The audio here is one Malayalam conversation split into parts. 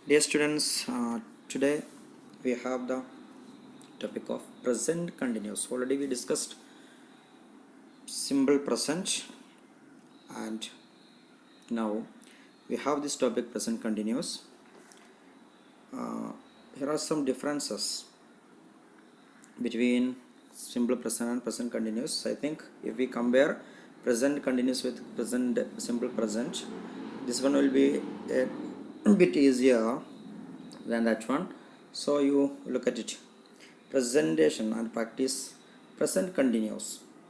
Dear students, today we have the topic of present continuous. Already we discussed simple present, and now we have this topic present continuous. Here are some differences between simple present and present continuous. I think if we compare present continuous with present simple present, this one will be a bit easier than that one. So you look at it. Presentation and practice present continuous.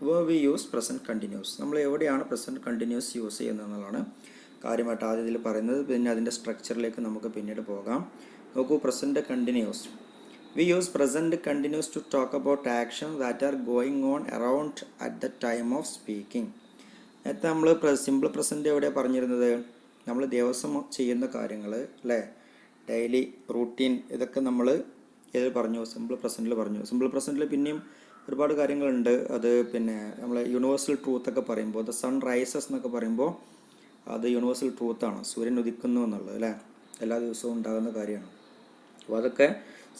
Where we use present continuous. നമ്മൾ എവിടെയാണ് present continuous യൂസ് ചെയ്യുന്നതെന്നുള്ളതാണ് കാര്യമായിട്ട് ആദ്യം ഇതിൽ പറയുന്നത്. പിന്നെ അതിൻ്റെ സ്ട്രക്ചറിലേക്ക് നമുക്ക് പിന്നീട് പോകാം. നോക്കൂ, present continuous. We use present continuous to talk about actions that are going on around at the time of speaking. നേരത്തെ നമ്മൾ സിമ്പിൾ പ്രസൻറ്റ് എവിടെയാണ് പറഞ്ഞിരുന്നത്? നമ്മൾ ദിവസം ചെയ്യുന്ന കാര്യങ്ങൾ അല്ലേ, ഡെയിലി റൂട്ടീൻ, ഇതൊക്കെ നമ്മൾ ഏത് പറഞ്ഞു? സിമ്പിൾ പ്രസൻറ്റിൽ പറഞ്ഞു. സിമ്പിൾ പ്രസൻറ്റിൽ പിന്നെയും ഒരുപാട് കാര്യങ്ങളുണ്ട്. അത് പിന്നെ നമ്മൾ യൂണിവേഴ്സൽ ട്രൂത്തൊക്കെ പറയുമ്പോൾ ദ സൺ റൈസസ് എന്നൊക്കെ പറയുമ്പോൾ അത് യൂണിവേഴ്സൽ ട്രൂത്താണ്, സൂര്യൻ ഉദിക്കുന്നു എന്നുള്ളത് അല്ലേ, എല്ലാ ദിവസവും ഉണ്ടാകുന്ന കാര്യമാണ്. അപ്പോൾ അതൊക്കെ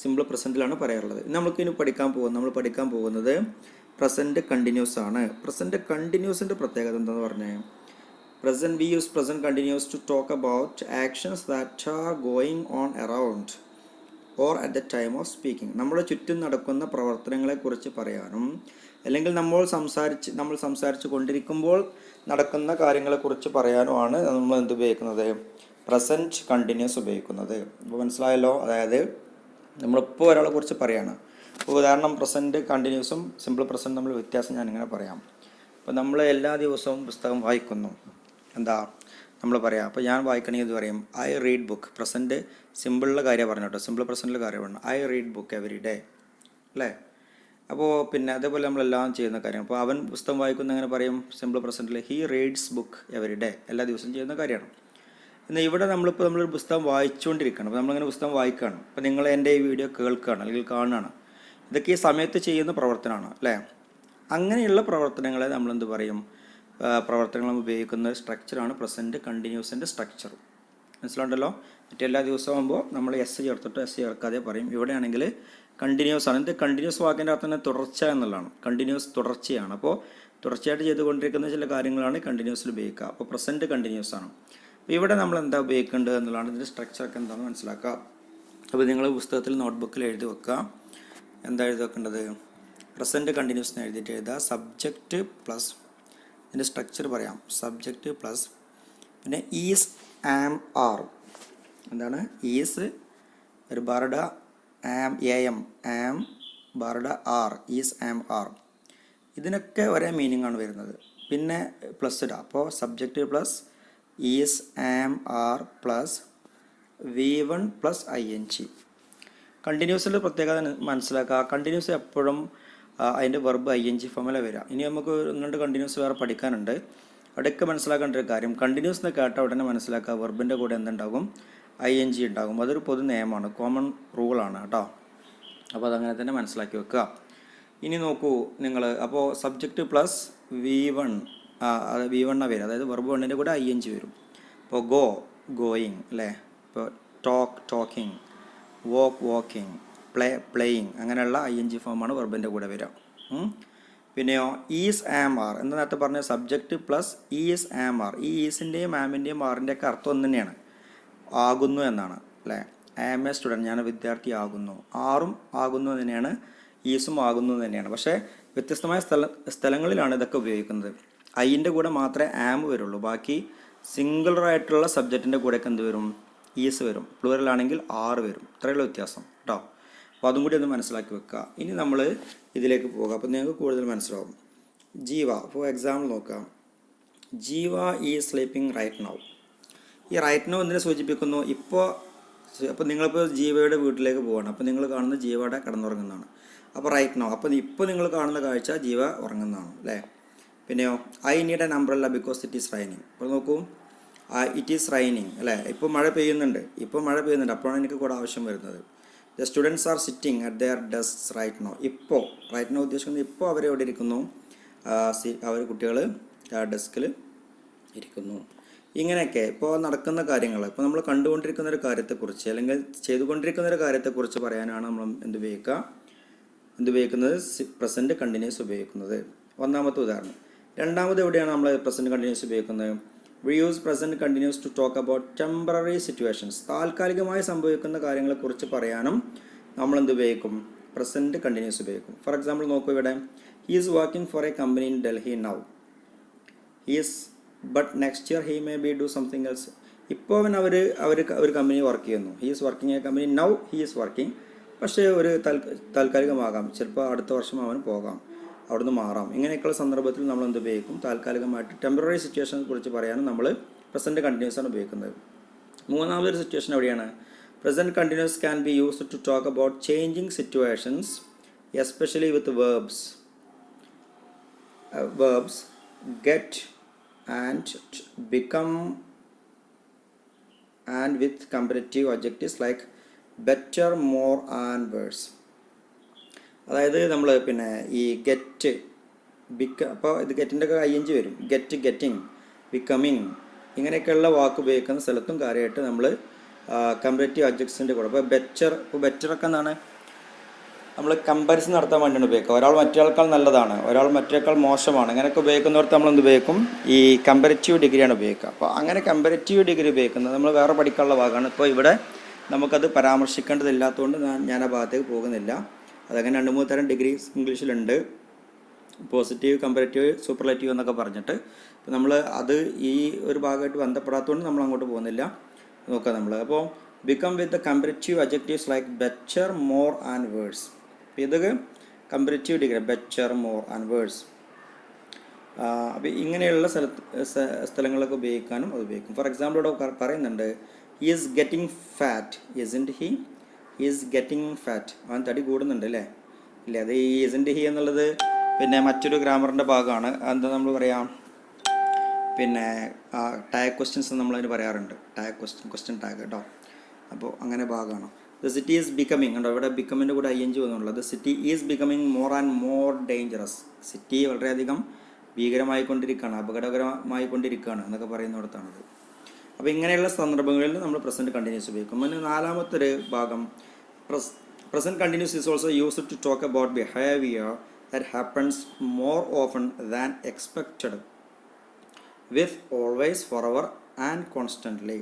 സിമ്പിൾ പ്രസൻറ്റിലാണ് പറയാറുള്ളത്. നമ്മൾ പഠിക്കാൻ പോകുന്നത് പ്രസൻറ്റ് കണ്ടിന്യൂസ് ആണ്. പ്രസൻറ്റ് കണ്ടിന്യൂസിൻ്റെ പ്രത്യേകത എന്താണെന്ന് പറഞ്ഞാൽ, we use present continuous to talk about actions that are going on around or at the time of speaking. നമ്മുടെ ചുറ്റും നടക്കുന്ന പ്രവർത്തനങ്ങളെക്കുറിച്ച് പറയാനും, അല്ലെങ്കിൽ നമ്മൾ സംസാരിച്ച് കൊണ്ടിരിക്കുമ്പോൾ നടക്കുന്ന കാര്യങ്ങളെക്കുറിച്ച് പറയാനുമാണ് നമ്മൾ എന്ത് ഉപയോഗിക്കുന്നത്? പ്രസൻറ്റ് കണ്ടിന്യൂസ് ഉപയോഗിക്കുന്നത്. ഇപ്പോൾ മനസ്സിലായല്ലോ? അതായത് നമ്മളിപ്പോൾ ഒരാളെ കുറിച്ച് പറയാണ്. ഇപ്പോൾ ഉദാഹരണം, പ്രസൻറ്റ് കണ്ടിന്യൂസും സിമ്പിൾ പ്രസൻറ്റ് തമ്മിൽ വ്യത്യാസം ഞാനിങ്ങനെ പറയാം. അപ്പോൾ നമ്മൾ എല്ലാ ദിവസവും പുസ്തകം വായിക്കുന്നു, എന്താ നമ്മൾ പറയാം. അപ്പോൾ ഞാൻ വായിക്കണമെങ്കിൽ ഇത് പറയും ഐ റീഡ് ബുക്ക്. പ്രസൻറ്റ് സിമ്പിളിലെ കാര്യം പറഞ്ഞു കേട്ടോ, സിമ്പിൾ പ്രസൻറ്റിലെ കാര്യം പറഞ്ഞു. I read book every day അല്ലേ. അപ്പോൾ പിന്നെ അതേപോലെ നമ്മളെല്ലാം ചെയ്യുന്ന കാര്യം. അപ്പോൾ അവൻ പുസ്തകം വായിക്കുന്ന എങ്ങനെ പറയും? സിമ്പിൾ പ്രസൻറ്റിൽ he reads book every day, എല്ലാ ദിവസവും ചെയ്യുന്ന കാര്യമാണ്. എന്നാൽ ഇവിടെ നമ്മളൊരു പുസ്തകം വായിച്ചുകൊണ്ടിരിക്കുകയാണ്. അപ്പോൾ നമ്മളിങ്ങനെ പുസ്തകം വായിക്കുകയാണ്. അപ്പോൾ നിങ്ങൾ എൻ്റെ ഈ വീഡിയോ കേൾക്കുകയാണ് അല്ലെങ്കിൽ കാണുകയാണ്. ഇതൊക്കെ ഈ സമയത്ത് ചെയ്യുന്ന പ്രവർത്തനമാണ് അല്ലേ. അങ്ങനെയുള്ള പ്രവർത്തനങ്ങളെ നമ്മളെന്ത് പറയും? പ്രവർത്തനങ്ങൾ ഉപയോഗിക്കുന്ന സ്ട്രക്ചറാണ് പ്രസൻറ്റ് കണ്ടിന്യൂസിൻ്റെ സ്ട്രക്ചർ. മനസ്സിലുണ്ടല്ലോ? മറ്റെല്ലാ ദിവസവും ആകുമ്പോൾ നമ്മൾ എസ് ചേർത്തിട്ട് എസ് ചേർക്കാതെ പറയും. ഇവിടെയാണെങ്കിൽ കണ്ടിന്യൂസ് ആണ്. ഇത് കണ്ടിന്യൂസ് വാക്കിൻ്റെ അർത്ഥം തന്നെ തുടർച്ച എന്നുള്ളതാണ്. കണ്ടിന്യൂസ് തുടർച്ചയാണ്. അപ്പോൾ തുടർച്ചയായിട്ട് ചെയ്തുകൊണ്ടിരിക്കുന്ന ചില കാര്യങ്ങളാണ് കണ്ടിന്യൂസിൽ ഉപയോഗിക്കുക. അപ്പോൾ പ്രസൻറ്റ് കണ്ടിന്യൂസ് ആണ്. അപ്പോൾ ഇവിടെ നമ്മൾ എന്താ ഉപയോഗിക്കേണ്ടത് എന്നുള്ളതാണ്. ഇതിൻ്റെ സ്ട്രക്ചറൊക്കെ എന്താണെന്ന് മനസ്സിലാക്കുക. അപ്പോൾ നിങ്ങൾ പുസ്തകത്തിൽ നോട്ട്ബുക്കിൽ എഴുതി വെക്കുക. എന്താ എഴുതി വെക്കേണ്ടത്? പ്രസൻറ്റ് കണ്ടിന്യൂസ് എന്ന് എഴുതിയിട്ട് എഴുതുക. സബ്ജക്റ്റ് പ്ലസ്, ഇതിൻ്റെ സ്ട്രക്ചർ പറയാം, സബ്ജക്റ്റ് പ്ലസ് പിന്നെ ഈസ്, ആം, ആർ. എന്താണ് ഈസ്? ഒരു ബാർഡ ആം, ആം ബാർഡ ആർ, ഈസ്, ആം, ആർ. ഇതിനൊക്കെ ഒരേ മീനിങ് ആണ് വരുന്നത്. പിന്നെ പ്ലസ് ഇടാം. അപ്പോൾ subject plus is, am, are plus V1 plus ING. കണ്ടിന്യൂസിൻ്റെ പ്രത്യേകത മനസ്സിലാക്കുക. കണ്ടിന്യൂസ് എപ്പോഴും അതിൻ്റെ വെർബ് ING ഫോമിലാണ് വരിക. ഇനി നമുക്ക് 2 കണ്ടിന്യൂസ് വേറെ പഠിക്കാനുണ്ട്. അവിടെയൊക്കെ മനസ്സിലാക്കേണ്ട ഒരു കാര്യം, കണ്ടിന്യൂസ് എന്ന് കേട്ട ഉടനെ മനസ്സിലാക്കുക വെർബിൻ്റെ കൂടെ എന്തുണ്ടാകും? ING ഉണ്ടാകും. അതൊരു പൊതു നിയമമാണ്, കോമൺ റൂളാണ് കേട്ടോ. അപ്പോൾ അതങ്ങനെ തന്നെ മനസ്സിലാക്കി വെക്കുക. ഇനി നോക്കൂ നിങ്ങൾ, അപ്പോൾ സബ്ജക്റ്റ് പ്ലസ് V1, അത് V1 വരിക, അതായത് വെർബ് 1ൻ്റെ കൂടെ ING വരും. ഇപ്പോൾ ഗോ, ഗോയിങ് അല്ലേ. ഇപ്പോൾ ടോക്കിംഗ്, വാക്കിംഗ്, പ്ലേയിങ്, അങ്ങനെയുള്ള ING ഫോമാണ് വെർബിൻ്റെ കൂടെ വരിക. പിന്നെയോ ഈസ്, ആം, ആർ എന്ന് നേരത്തെ പറഞ്ഞ subject plus is, am, are. ഈ ഈസിൻ്റെയും ആമിൻ്റെയും ആറിൻ്റെയൊക്കെ അർത്ഥം ഒന്ന് തന്നെയാണ്, ആകുന്നു എന്നാണ് അല്ലേ. ആം എ സ്റ്റുഡൻറ്റ്, ഞാൻ വിദ്യാർത്ഥി ആകുന്നു. ആറും ആകുന്നു തന്നെയാണ്, ഈസും ആകുന്നു തന്നെയാണ്. പക്ഷേ വ്യത്യസ്തമായ സ്ഥലങ്ങളിലാണ് ഇതൊക്കെ ഉപയോഗിക്കുന്നത്. ഐൻ്റെ കൂടെ മാത്രമേ ആം വരുള്ളൂ. ബാക്കി സിംഗിളറായിട്ടുള്ള സബ്ജക്റ്റിൻ്റെ കൂടെയൊക്കെ എന്ത് വരും? ഈസ് വരും. പ്ലൂറലാണെങ്കിൽ ആറ് വരും. ഇത്രയുള്ള വ്യത്യാസം കേട്ടോ. അപ്പോൾ അതും കൂടി ഒന്ന് മനസ്സിലാക്കി വെക്കുക. ഇനി നമ്മൾ ഇതിലേക്ക് പോകാം. അപ്പോൾ നിങ്ങൾക്ക് കൂടുതൽ മനസ്സിലാവും. ജീവ, ഫോർ എക്സാമ്പിൾ നോക്കാം. ജീവ ഈസ് സ്ലീപ്പിംഗ് റൈറ്റ് നൗ. ഈ റൈറ്റ് നൗ എന്തിനെ സൂചിപ്പിക്കുന്നു? അപ്പോൾ നിങ്ങളിപ്പോൾ ജീവയുടെ വീട്ടിലേക്ക് പോവുകയാണ്. അപ്പോൾ നിങ്ങൾ കാണുന്ന ജീവയുടെ കിടന്നുറങ്ങുന്നതാണ്. അപ്പോൾ റൈറ്റ് നൗ, അപ്പോൾ ഇപ്പോൾ നിങ്ങൾ കാണുന്ന കാഴ്ച ജീവ ഉറങ്ങുന്നതാണ് അല്ലേ. പിന്നെയോ I need N umbrella because it is raining. അപ്പോൾ നോക്കൂ, ഇറ്റ് ഈസ് റൈനിങ് അല്ലേ. ഇപ്പോൾ മഴ പെയ്യുന്നുണ്ട്, അപ്പോഴാണ് എനിക്ക് കൂടെ ആവശ്യം വരുന്നത്. The students are sitting at their desk right now. ഇപ്പോൾ റൈറ്റ് നൗ ഉദ്ദേശിക്കുന്നത് ഇപ്പോൾ അവരെവിടെ ഇരിക്കുന്നു? അവർ കുട്ടികൾ ഡെസ്കിൽ ഇരിക്കുന്നു. ഇങ്ങനെയൊക്കെ ഇപ്പോൾ നടക്കുന്ന കാര്യങ്ങൾ, ഇപ്പോൾ നമ്മൾ കണ്ടുകൊണ്ടിരിക്കുന്ന ഒരു കാര്യത്തെക്കുറിച്ച് അല്ലെങ്കിൽ ചെയ്തുകൊണ്ടിരിക്കുന്ന ഒരു കാര്യത്തെക്കുറിച്ച് പറയാനാണ് നമ്മൾ ഉപയോഗിക്കുന്നത് പ്രസൻറ്റ് കണ്ടിന്യൂസ് ഉപയോഗിക്കുന്നത്. ഒന്നാമത്തെ ഉദാഹരണം. രണ്ടാമത് എവിടെയാണ് നമ്മൾ പ്രസൻറ്റ് കണ്ടിന്യൂസ് ഉപയോഗിക്കുന്നത്? We use present continuous to talk about temporary situations. താൽക്കാലികമായി സംഭവിക്കുന്ന കാര്യങ്ങളെക്കുറിച്ച് പറയാനും നമ്മൾ ഉപയോഗിക്കും? പ്രസൻറ്റ് കണ്ടിന്യൂസ് ഉപയോഗിക്കും. ഫോർ എക്സാമ്പിൾ നോക്കൂ, ഇവിടെ he is working for a company in Delhi now. But next year he may be do something else. ഇപ്പോൾ അവർ ഒരു കമ്പനി വർക്ക് ചെയ്യുന്നു. He is working a company now he is working. പക്ഷേ ഒരു താൽക്കാലികമാകാം, ചിലപ്പോൾ അടുത്ത വർഷം അവൻ പോകാം, അവിടുന്ന് മാറാം. ഇങ്ങനെയൊക്കെയുള്ള സന്ദർഭത്തിൽ നമ്മൾ ഉപയോഗിക്കും? താൽക്കാലികമായിട്ട് ടെമ്പററി സിറ്റുവേഷനെ കുറിച്ച് പറയാനും നമ്മൾ പ്രസൻറ്റ് കണ്ടിന്യൂസ് ആണ് ഉപയോഗിക്കുന്നത്. മൂന്നാമതൊരു സിറ്റുവേഷൻ എവിടെയാണ്? Present continuous can be used to talk about changing situations, especially with verbs get and become and with comparative adjectives like better, more and worse. അതായത് നമ്മൾ പിന്നെ ഈ ഗെറ്റ് അപ്പോൾ ഇത് ഗെറ്റിൻ്റെ ഒക്കെ ING വരും. ഗെറ്റ്, ഗെറ്റിംഗ്, ബിക്കമിങ്, ഇങ്ങനെയൊക്കെയുള്ള വാക്ക് ഉപയോഗിക്കുന്ന സ്ഥലത്തും കാര്യമായിട്ട് നമ്മൾ കമ്പാരറ്റീവ് അഡ്ജക്ട്സിൻ്റെ കൂടെ. ഇപ്പോൾ ബെറ്ററൊക്കെ എന്താണ്? നമ്മൾ കമ്പാരിസൺ നടത്താൻ വേണ്ടിയാണ് ഉപയോഗിക്കുക. ഒരാൾ മറ്റേക്കാൾ നല്ലതാണ്, ഒരാൾ മറ്റേക്കാൾ മോശമാണ്, അങ്ങനെയൊക്കെ ഉപയോഗിക്കുന്നവർക്ക് നമ്മൾ ഉപയോഗിക്കും? ഈ കമ്പാരറ്റീവ് ഡിഗ്രിയാണ് ഉപയോഗിക്കുക. അപ്പോൾ അങ്ങനെ കമ്പാരറ്റീവ് ഡിഗ്രി ഉപയോഗിക്കുന്നത് നമ്മൾ വേറെ പഠിക്കാനുള്ള ഭാഗമാണ്. ഇപ്പോൾ ഇവിടെ നമുക്കത് പരാമർശിക്കേണ്ടതില്ലാത്തതുകൊണ്ട് ഞാൻ ആ ഭാഗത്തേക്ക് പോകുന്നില്ല. അതങ്ങനെ 2-3 തരം ഡിഗ്രി ഇംഗ്ലീഷിലുണ്ട്. പോസിറ്റീവ്, കമ്പാരറ്റീവ്, സൂപ്പർലേറ്റീവ് എന്നൊക്കെ പറഞ്ഞിട്ട്. അപ്പോൾ നമ്മൾ അത് ഈ ഒരു ഭാഗമായിട്ട് ബന്ധപ്പെടാത്തതുകൊണ്ട് നമ്മൾ അങ്ങോട്ട് പോകുന്നില്ല. നോക്കാം നമ്മൾ. അപ്പോൾ become with the comparative adjectives like better, more and worse. അപ്പോൾ ഇതൊക്കെ comparative degree, better, more and worse. അപ്പോൾ ഇങ്ങനെയുള്ള സ്ഥലങ്ങളൊക്കെ ഉപയോഗിക്കാനും അത് ഉപയോഗിക്കും. ഫോർ എക്സാമ്പിൾ ഇവിടെ പറയുന്നുണ്ട്, he is getting fat, isn't he? Is getting fat, അവൻ തടി കൂടുന്നുണ്ട് അല്ലേ? ഇല്ലേ, അത് ഈ ഇസൻറ്റ് ഹി എന്നുള്ളത് പിന്നെ മറ്റൊരു ഗ്രാമറിൻ്റെ ഭാഗമാണ്. എന്താ നമ്മൾ പറയാം, പിന്നെ ടാഗ് ക്വസ്റ്റ്യൻസ് നമ്മളതിന് പറയാറുണ്ട്. ക്വസ്റ്റ്യൻ ടാഗ് കേട്ടോ. അപ്പോൾ അങ്ങനെ ഭാഗമാണ്. ദ സിറ്റി ഈസ് ബിക്കമിങ്, ഉണ്ടോ ഇവിടെ ബിക്കമിൻ്റെ കൂടെ ING വന്നുള്ളത്. The city is becoming more and more dangerous. City വളരെയധികം ഭീകരമായിക്കൊണ്ടിരിക്കുകയാണ്, അപകടകരമായിക്കൊണ്ടിരിക്കുകയാണ് എന്നൊക്കെ പറയുന്നിടത്താണത്. അപ്പോൾ ഇങ്ങനെയുള്ള സന്ദർഭങ്ങളിൽ നമ്മൾ പ്രസൻറ്റ് കണ്ടിന്യൂസ് ഉപയോഗിക്കും. പിന്നെ നാലാമത്തെ ഒരു ഭാഗം, present continuous is also used to talk about behaviour that happens more often than expected with always, forever and constantly.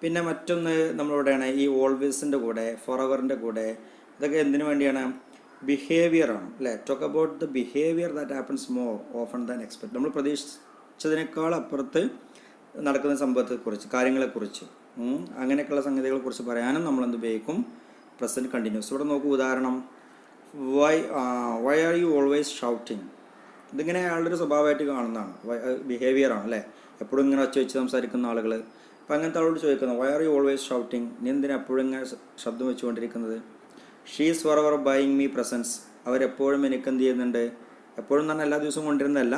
പിന്നെ മറ്റൊന്ന് നമ്മളിവിടെയാണ് ഈ ഓൾവേസിൻ്റെ കൂടെ, ഫോറെവറിൻ്റെ കൂടെ. ഇതൊക്കെ എന്തിനു വേണ്ടിയാണ്? ബിഹേവിയറാണ് അല്ലേ? Talk about the behaviour that happens more often than expect. നമ്മൾ പ്രതീക്ഷിച്ചതിനേക്കാൾ അപ്പുറത്ത് നടക്കുന്ന സംഭവത്തെക്കുറിച്ച്, കാര്യങ്ങളെക്കുറിച്ച്, അങ്ങനെയൊക്കെയുള്ള സംഗതികളെക്കുറിച്ച് പറയാനും നമ്മൾ ഉപയോഗിക്കും? Present continuous. ഇവിടെ നോക്കൂ ഉദാഹരണം, why are you always shouting. ഇതിങ്ങനെ അയാളുടെ ഒരു സ്വഭാവമായിട്ട് കാണുന്നതാണ്, ബിഹേവിയറാണ് അല്ലേ? എപ്പോഴും ഇങ്ങനെ ഒച്ച വെച്ച് സംസാരിക്കുന്ന ആളുകൾ. അപ്പോൾ അങ്ങനത്തെ ആളോട് ചോദിക്കുന്നത്, why are you always shouting, നീ എന്തിനാ എപ്പോഴും ഇങ്ങനെ ശബ്ദം വെച്ചുകൊണ്ടിരിക്കുന്നത്? She is forever buying me presents, അവരെപ്പോഴും എനിക്ക് എന്ത് ചെയ്യുന്നുണ്ട്? എപ്പോഴും എന്ന് പറഞ്ഞാൽ എല്ലാ ദിവസവും കൊണ്ടിരുന്നതല്ല,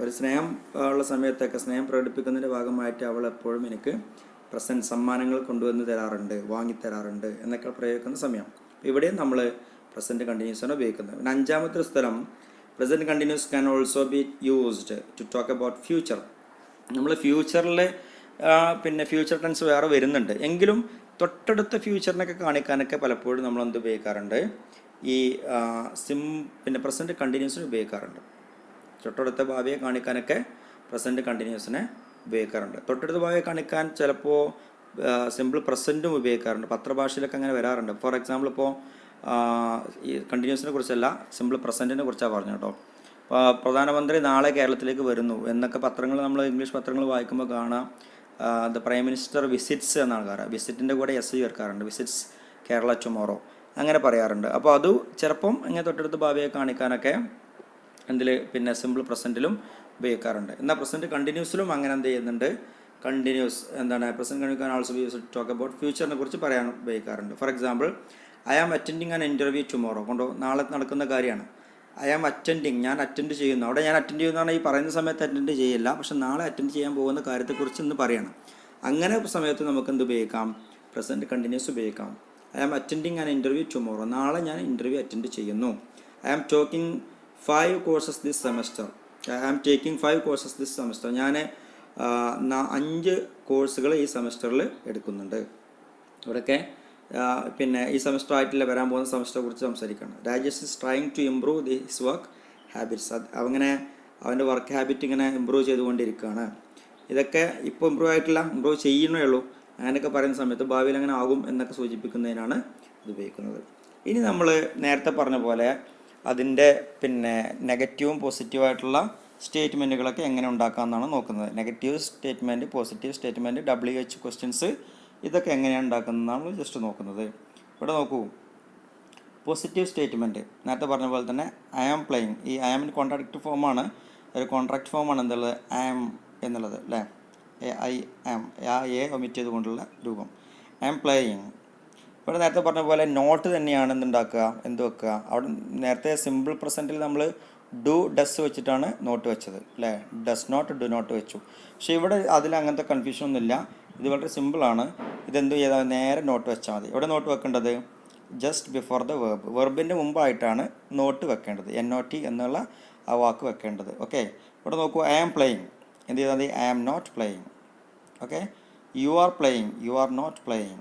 ഒരു സ്നേഹം ഉള്ള സമയത്തൊക്കെ സ്നേഹം പ്രകടിപ്പിക്കുന്നതിൻ്റെ ഭാഗമായിട്ട് അവൾ എപ്പോഴും എനിക്ക് പ്രസൻറ്റ്, സമ്മാനങ്ങൾ കൊണ്ടുവന്ന് തരാറുണ്ട്, വാങ്ങിത്തരാറുണ്ട് എന്നൊക്കെ പ്രയോഗിക്കുന്ന സമയം. ഇവിടെയും നമ്മൾ പ്രസൻറ്റ് കണ്ടിന്യൂസ് ആണ് ഉപയോഗിക്കുന്നത്. പിന്നെ അഞ്ചാമത്തെ സ്ഥലം, present continuous can also be used to talk about future. നമ്മൾ ഫ്യൂച്ചറിൽ പിന്നെ ഫ്യൂച്ചർ ടെൻസ് വേറെ വരുന്നുണ്ട്, എങ്കിലും തൊട്ടടുത്ത ഫ്യൂച്ചറിനൊക്കെ കാണിക്കാനൊക്കെ പലപ്പോഴും നമ്മൾ ഉപയോഗിക്കാറുണ്ട്? ഈ പിന്നെ പ്രസൻറ്റ് കണ്ടിന്യൂസിന് ഉപയോഗിക്കാറുണ്ട്. തൊട്ടടുത്ത ഭാവിയെ കാണിക്കാനൊക്കെ പ്രസൻറ്റ് കണ്ടിന്യൂസിനെ ഉപയോഗിക്കാറുണ്ട്. തൊട്ടടുത്ത ഭാവിയെ കാണിക്കാൻ ചിലപ്പോൾ സിമ്പിൾ പ്രസൻറ്റും ഉപയോഗിക്കാറുണ്ട്. പത്രഭാഷയിലൊക്കെ അങ്ങനെ വരാറുണ്ട്. ഫോർ എക്സാമ്പിൾ ഇപ്പോൾ ഈ കണ്ടിന്യൂസിനെ കുറിച്ചല്ല, സിമ്പിൾ പ്രസൻറ്റിനെ കുറിച്ചാണ് പറഞ്ഞു കേട്ടോ. പ്രധാനമന്ത്രി നാളെ കേരളത്തിലേക്ക് വരുന്നു എന്നൊക്കെ പത്രങ്ങൾ, നമ്മൾ ഇംഗ്ലീഷ് പത്രങ്ങൾ വായിക്കുമ്പോൾ കാണാം, ദ പ്രൈം മിനിസ്റ്റർ വിസിറ്റ്സ് എന്നാണ് കാരണം, വിസിറ്റിൻ്റെ കൂടെ എസ് ചേർക്കാറുണ്ട്, വിസിറ്റ്സ് കേരള ടുമോറോ അങ്ങനെ പറയാറുണ്ട്. അപ്പോൾ അത് ചിലപ്പം ഇങ്ങനെ തൊട്ടടുത്ത ഭാവിയെ കാണിക്കാനൊക്കെ എന്തിൽ പിന്നെ സിമ്പിൾ പ്രസൻറ്റിലും ഉപയോഗിക്കാറുണ്ട്. എന്നാൽ പ്രസൻറ്റ് കണ്ടിന്യൂസിലും അങ്ങനെ എന്ത് ചെയ്യുന്നുണ്ട്? കണ്ടിന്യൂസ് എന്താണ്, present continuous also use to talk about ഫ്യൂച്ചറിനെ കുറിച്ച് പറയാൻ ഉപയോഗിക്കാറുണ്ട്. For example, I am attending an interview tomorrow, കൊണ്ടോ നാളെ നടക്കുന്ന കാര്യമാണ്. ഐ ആം അറ്റൻഡിങ്, ഞാൻ അറ്റൻഡ് ചെയ്യുന്നു. അവിടെ ഞാൻ അറ്റൻഡ് ചെയ്യുന്നതാണ് ഈ പറയുന്ന സമയത്ത് അറ്റൻഡ് ചെയ്യില്ല, പക്ഷെ നാളെ അറ്റൻഡ് ചെയ്യാൻ പോകുന്ന കാര്യത്തെക്കുറിച്ച് ഇന്ന് പറയണം. അങ്ങനെ സമയത്ത് നമുക്ക് എന്ത് ഉപയോഗിക്കാം? പ്രസൻറ്റ് കണ്ടിന്യൂസ് ഉപയോഗിക്കാം. I am attending an interview tomorrow, നാളെ ഞാൻ ഇൻ്റർവ്യൂ അറ്റൻഡ് ചെയ്യുന്നു. I am talking 5 courses this semester. I am taking 5 courses this semester. ഞാൻ 5 കോഴ്സുകൾ ഈ സെമസ്റ്ററിൽ എടുക്കുന്നുണ്ട്. ഇവിടെയൊക്കെ പിന്നെ ഈ സെമസ്റ്റർ ആയിട്ടില്ല, വരാൻ പോകുന്ന സെമസ്റ്ററെ കുറിച്ച് സംസാരിക്കുകയാണ്. Rajesh is trying to improve his work habits. അങ്ങനെ അവൻ്റെ വർക്ക് ഹാബിറ്റ് ഇങ്ങനെ ഇമ്പ്രൂവ് ചെയ്തുകൊണ്ടിരിക്കുകയാണ്. ഇതൊക്കെ ഇപ്പോൾ ഇമ്പ്രൂവ് ആയിട്ടില്ല, ഇമ്പ്രൂവ് ചെയ്യണേ ഉള്ളൂ. അങ്ങനെയൊക്കെ പറയുന്ന സമയത്ത് ഭാവിയിൽ അങ്ങനെ ആകും എന്നൊക്കെ സൂചിപ്പിക്കുന്നതിനാണ് ഇത് ഉപയോഗിക്കുന്നത്. ഇനി നമ്മൾ നേരത്തെ പറഞ്ഞ പോലെ അതിൻ്റെ പിന്നെ നെഗറ്റീവും പോസിറ്റീവായിട്ടുള്ള സ്റ്റേറ്റ്മെൻറ്റുകളൊക്കെ എങ്ങനെ ഉണ്ടാക്കാമെന്നാണ് നോക്കുന്നത്. Negative statement, positive statement, WH questions, ഇതൊക്കെ എങ്ങനെയാണ് ഉണ്ടാക്കുന്നതെന്നാണ് ജസ്റ്റ് നോക്കുന്നത്. ഇവിടെ നോക്കൂ, പോസിറ്റീവ് സ്റ്റേറ്റ്മെൻറ്റ് നേരത്തെ പറഞ്ഞ പോലെ തന്നെ ഐ ആം പ്ലേയിങ്. ഈ ഐ ആമിന് കോൺട്രാക്റ്റ് ഫോമാണ്, ഒരു കോൺട്രാക്റ്റ് ഫോമാണ് എന്തുള്ളത്, ഐ ആം എന്നുള്ളത് അല്ലേ. ഐ ആം, എ ഒമിറ്റ് ചെയ്തുകൊണ്ടുള്ള രൂപം ഐ ആം പ്ലേയിങ്. ഇവിടെ നേരത്തെ പറഞ്ഞ പോലെ നോട്ട് തന്നെയാണ് എന്തുണ്ടാക്കുക, എന്ത് വെക്കുക. അവിടെ നേരത്തെ സിമ്പിൾ പ്രസൻറ്റിൽ നമ്മൾ ഡു ഡസ് വെച്ചിട്ടാണ് നോട്ട് വെച്ചത് അല്ലേ, ഡസ് നോട്ട് ഡു നോട്ട് വെച്ചു. പക്ഷേ ഇവിടെ അതിൽ അങ്ങനത്തെ കൺഫ്യൂഷൻ ഒന്നുമില്ല. ഇത് വളരെ സിമ്പിളാണ്. ഇതെന്ത് ചെയ്താൽ നേരെ നോട്ട് വെച്ചാൽ മതി. ഇവിടെ നോട്ട് വെക്കേണ്ടത് ജസ്റ്റ് ബിഫോർ ദ വേർബ്, വെർബിൻ്റെ മുമ്പായിട്ടാണ് നോട്ട് വെക്കേണ്ടത്, NOT എന്നുള്ള ആ വാക്ക് വെക്കേണ്ടത്. ഓക്കെ, ഇവിടെ നോക്കൂ, ഐ ആം പ്ലേയിങ്, എന്ത് ചെയ്താൽ മതി, I am not playing. Okay, you are playing, you are not playing.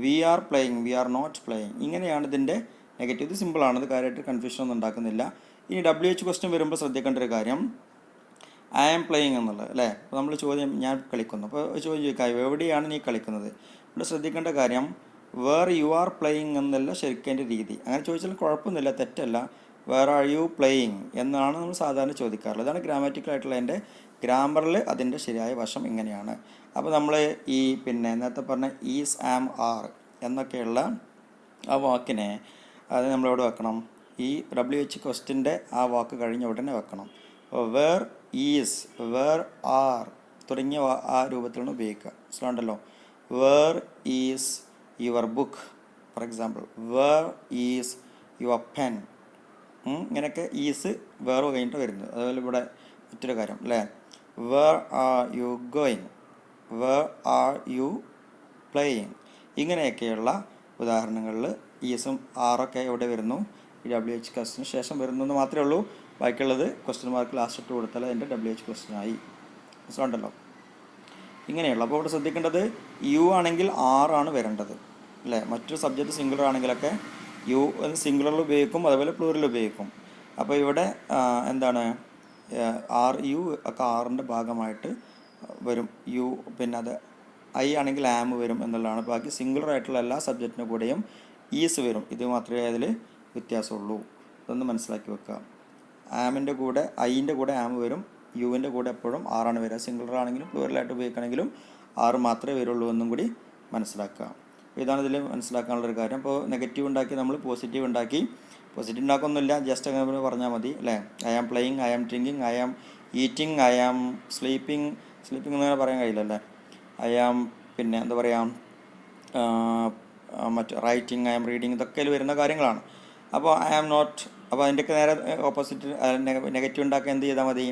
We are playing, we are not playing. ഇങ്ങനെയാണ് ഇതിൻ്റെ നെഗറ്റീവ്. ഇത് സിമ്പിളാണ്, ഇത് കാര്യമായിട്ട് കൺഫ്യൂഷൻ ഒന്നും ഉണ്ടാക്കുന്നില്ല. ഇനി WH ക്വസ്റ്റ്യൻ വരുമ്പോൾ ശ്രദ്ധിക്കേണ്ട ഒരു കാര്യം ഐ ആം പ്ലേയിങ് എന്നുള്ളത് അല്ലേ. അപ്പോൾ നമ്മൾ ചോദ്യം ഞാൻ കളിക്കുന്നു, അപ്പോൾ ചോദ്യം ചോദിക്കാം എവിടെയാണ് നീ കളിക്കുന്നത്. ഇവിടെ ശ്രദ്ധിക്കേണ്ട കാര്യം വേർ യു ആർ പ്ലേയിങ് എന്നല്ല ശരിക്കും എൻ്റെ രീതി. അങ്ങനെ ചോദിച്ചാൽ കുഴപ്പമൊന്നുമില്ല, തെറ്റല്ല. വേർ ആർ യു പ്ലേയിങ് എന്നാണ് നമ്മൾ സാധാരണ ചോദിക്കാറുള്ളത്. അതാണ് ഗ്രാമാറ്റിക്കലായിട്ടുള്ള എൻ്റെ ഗ്രാമറിൽ അതിൻ്റെ ശരിയായ വശം ഇങ്ങനെയാണ്. അപ്പോൾ നമ്മൾ ഈ പിന്നെ നേരത്തെ പറഞ്ഞ ഈസ്, ആം, ആർ എന്നൊക്കെയുള്ള ആ വാക്കിനെ അത് നമ്മളെവിടെ വെക്കണം, ഈ WH ക്വസ്റ്റിൻ്റെ ആ വാക്ക് കഴിഞ്ഞ ഉടനെ വെക്കണം. വേർ ഈസ്, വേർ ആർ തുടങ്ങിയ ആ രൂപത്തിലാണ് ഉപയോഗിക്കുക. മനസ്സിലാണ്ടല്ലോ. Where is your book for example, where is your pen. ഇങ്ങനെയൊക്കെ ഈസ് വേർ കഴിഞ്ഞിട്ട് വരുന്നത്. അതുപോലെ ഇവിടെ മറ്റൊരു കാര്യം അല്ലേ, where are you going, where are you playing. ഇങ്ങനെയൊക്കെയുള്ള ഉദാഹരണങ്ങളിൽ ഈസും ആറൊക്കെ എവിടെ വരുന്നു, ഈ WH ക്വസ്റ്റിന് ശേഷം വരുന്നു എന്ന് മാത്രമേ ഉള്ളൂ. ബാക്കിയുള്ളത് ക്വസ്റ്റ്യൻ മാർക്ക് ലാസ്റ്റ് ഇട്ട് കൊടുത്താൽ അതിൻ്റെ WH ക്വസ്റ്റ്യനായി. മനസ്സിലുണ്ടല്ലോ. ഇങ്ങനെയുള്ള, അപ്പോൾ ഇവിടെ ശ്രദ്ധിക്കേണ്ടത് യു ആണെങ്കിൽ ആറാണ് വരേണ്ടത് അല്ലേ. മറ്റൊരു സബ്ജക്റ്റ് സിംഗുലർ ആണെങ്കിലൊക്കെ യു സിംഗുലറിൽ ഉപയോഗിക്കും, അതുപോലെ പ്ലൂറിൽ ഉപയോഗിക്കും. അപ്പോൾ ഇവിടെ എന്താണ്, ആർ, യു ഒക്കെ ആറിൻ്റെ ഭാഗമായിട്ട് വരും. യു പിന്നെ അത് ഐ ആണെങ്കിൽ ആം വരും എന്നുള്ളതാണ്. ബാക്കി സിംഗുലർ ആയിട്ടുള്ള എല്ലാ സബ്ജക്റ്റിൻ്റെ കൂടെയും ഈസ് വരും. ഇത് മാത്രമേ അതിൽ വ്യത്യാസമുള്ളൂ. ഇതൊന്ന് മനസ്സിലാക്കി വെക്കുക. ആമിൻ്റെ കൂടെ, ഐൻ്റെ കൂടെ ആം വരും, യുവിൻ്റെ കൂടെ എപ്പോഴും ആറാണ് വരിക. സിംഗുലർ ആണെങ്കിലും പ്ലൂറലായിട്ട് ഉപയോഗിക്കണമെങ്കിലും ആറ് മാത്രമേ വരുള്ളൂ എന്നും കൂടി മനസ്സിലാക്കുക. ഇതാണ് ഇതിൽ മനസ്സിലാക്കാനുള്ളൊരു കാര്യം. അപ്പോൾ നെഗറ്റീവ് ഉണ്ടാക്കി നമ്മൾ പോസിറ്റീവ് ഉണ്ടാക്കി. പോസിറ്റീവ് ഉണ്ടാക്കൊന്നുമില്ല, ജസ്റ്റ് അങ്ങനെ പറഞ്ഞാൽ മതി അല്ലേ. I am playing, I am drinking, I am eating, I am sleeping. Sleeping എന്നങ്ങനെ പറയാൻ കഴിയില്ലല്ലേ. ഐ ആം പിന്നെ എന്താ പറയുക, മറ്റ് റൈറ്റിംഗ്, ഐ ആം റീഡിങ്, ഇതൊക്കെ വരുന്ന കാര്യങ്ങളാണ്. അപ്പോൾ ഐ ആം നോട്ട്, അപ്പോൾ അതിൻ്റെയൊക്കെ നേരെ ഓപ്പോസിറ്റ് നെഗറ്റീവ് ഉണ്ടാക്കാൻ എന്ത് ചെയ്താൽ മതി,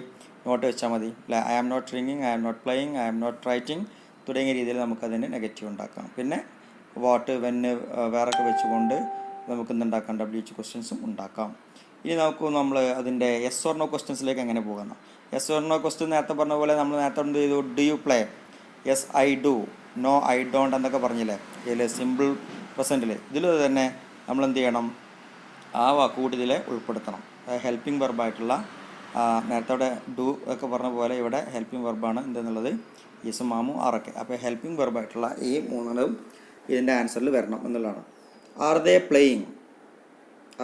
നോട്ട് വെച്ചാൽ മതി അല്ലേ. I am not drinking, I am not playing, I am not writing തുടങ്ങിയ രീതിയിൽ നമുക്കതിന് നെഗറ്റീവ് ഉണ്ടാക്കാം. പിന്നെ വാട്ട്, വെന്ന്, വേറൊക്കെ വെച്ചുകൊണ്ട് നമുക്ക് എന്തുണ്ടാക്കാം, WH ക്വസ്റ്റ്യൻസും ഉണ്ടാക്കാം. ഇനി നമ്മൾ അതിൻ്റെ യെസ് ഓർ നോ ക്വസ്റ്റ്യൻസിലേക്ക് എങ്ങനെ പോകുന്ന. യെസ് ഓർ നോ ക്വസ്റ്റ്യൻ നേരത്തെ പറഞ്ഞ പോലെ നമ്മൾ നേരത്തെ എന്ത് ചെയ്തു, do you play, yes I do, no I don't എന്നൊക്കെ പറഞ്ഞില്ലേ ഇതിൽ സിമ്പിൾ പ്രസൻറ്റിൽ. ഇതിൽ തന്നെ നമ്മൾ എന്ത് ചെയ്യണം, ആ വാക്കുകൂടി ഇതിൽ ഉൾപ്പെടുത്തണം. ഹെൽപ്പിംഗ് വെർബായിട്ടുള്ള നേരത്തെ അവിടെ ഡു ഒക്കെ പറഞ്ഞ പോലെ ഇവിടെ ഹെൽപ്പിംഗ് വെർബാണ് എന്തെന്നുള്ളത്, യെസും മാമും ആറൊക്കെ. അപ്പോൾ ഹെൽപ്പിംഗ് വെർബായിട്ടുള്ള ഈ മൂന്നെണ്ണവും ഇതിൻ്റെ ആൻസറിൽ വരണം എന്നുള്ളതാണ്. R they playing,